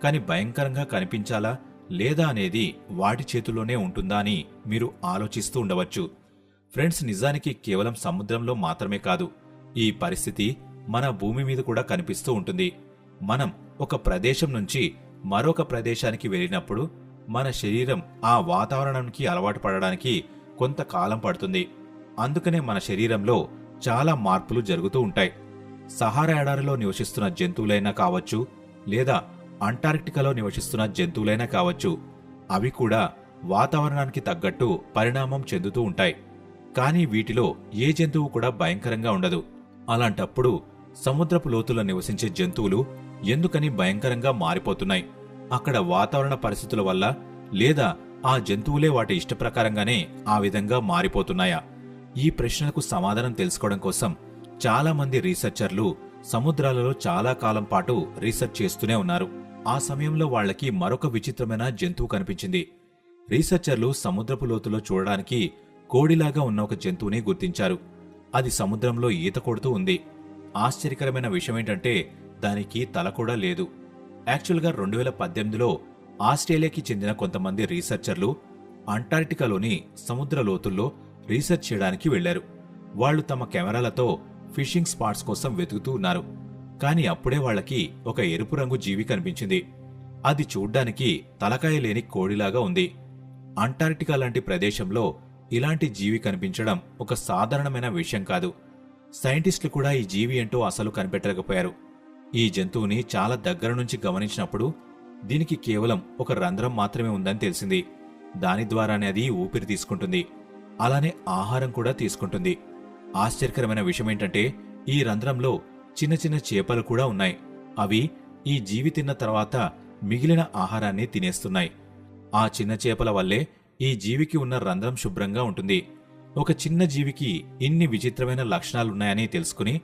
కాని భయంకరంగా కనిపించాలా లేదా అనేది వాటి చేతుల్లోనే ఉంటుందా అని మీరు ఆలోచిస్తూ ఉండవచ్చు. ఫ్రెండ్స్, నిజానికి కేవలం సముద్రంలో మాత్రమే కాదు, ఈ పరిస్థితి మన భూమి మీద కూడా కనిపిస్తూ ఉంటుంది. మనం ఒక ప్రదేశం నుంచి మరొక ప్రదేశానికి వెళ్ళినప్పుడు మన శరీరం ఆ వాతావరణానికి అలవాటు పడడానికి కొంతకాలం పడుతుంది. అందుకనే మన శరీరంలో చాలా మార్పులు జరుగుతూ ఉంటాయి. సహారా ఎడారిలో నివసిస్తున్న జంతువులైనా కావచ్చు, లేదా అంటార్క్టికాలో నివసిస్తున్న జంతువులైనా కావచ్చు, అవి కూడా వాతావరణానికి తగ్గట్టు పరిణామం చెందుతూ ఉంటాయి. కానీ వీటిలో ఏ జంతువు కూడా భయంకరంగా ఉండదు. అలాంటప్పుడు సముద్రపు లోతుల్లో నివసించే జంతువులు ఎందుకని భయంకరంగా మారిపోతున్నాయి? అక్కడ వాతావరణ పరిస్థితుల వల్ల, లేదా ఆ జంతువులే వాటి ఇష్టప్రకారంగానే ఆ విధంగా మారిపోతున్నాయా? ఈ ప్రశ్నలకు సమాధానం తెలుసుకోవడం కోసం చాలా మంది రీసెర్చర్లు సముద్రాలలో చాలా కాలం పాటు రీసెర్చ్ చేస్తూనే ఉన్నారు. ఆ సమయంలో వాళ్లకి మరొక విచిత్రమైన జంతువు కనిపించింది. రీసెర్చర్లు సముద్రపు లోతులో చూడడానికి కోడిలాగా ఉన్న ఒక జంతువుని గుర్తించారు. అది సముద్రంలో ఈత కొడుతూ ఉంది. ఆశ్చర్యకరమైన విషయమేంటంటే దానికి తల కూడా లేదు. యాక్చువల్గా 2018లో ఆస్ట్రేలియాకి చెందిన కొంతమంది రీసెర్చర్లు అంటార్క్టికాలోని సముద్ర లోతుల్లో రీసెర్చ్ చేయడానికి వెళ్లారు. వాళ్లు తమ కెమెరాలతో ఫిషింగ్ స్పాట్స్ కోసం వెతుకుతూ ఉన్నారు. కాని అప్పుడే వాళ్లకి ఒక ఎరుపు రంగు జీవి కనిపించింది. అది చూడ్డానికి తలకాయ లేని కోడిలాగా ఉంది. అంటార్క్టికా లాంటి ప్రదేశంలో ఇలాంటి జీవి కనిపించడం ఒక సాధారణమైన విషయం కాదు. సైంటిస్టులు కూడా ఈ జీవి ఏంటో అసలు కనిపెట్టలేకపోయారు. ఈ జంతువుని చాలా దగ్గర నుంచి గమనించినప్పుడు దీనికి కేవలం ఒక రంధ్రం మాత్రమే ఉందని తెలిసింది. దాని ద్వారానే అది ఊపిరి తీసుకుంటుంది, అలానే ఆహారం కూడా తీసుకుంటుంది. ఆశ్చర్యకరమైన విషయమేంటంటే ఈ రంధ్రంలో చిన్న చిన్న చేపలు కూడా ఉన్నాయి. అవి ఈ జీవి తిన్న తర్వాత మిగిలిన ఆహారాన్ని తినేస్తున్నాయి. ఆ చిన్న చేపల వల్లే ఈ జీవికి ఉన్న రంధ్రం శుభ్రంగా ఉంటుంది. ఒక చిన్న జీవికి ఇన్ని విచిత్రమైన లక్షణాలున్నాయని తెలుసుకుని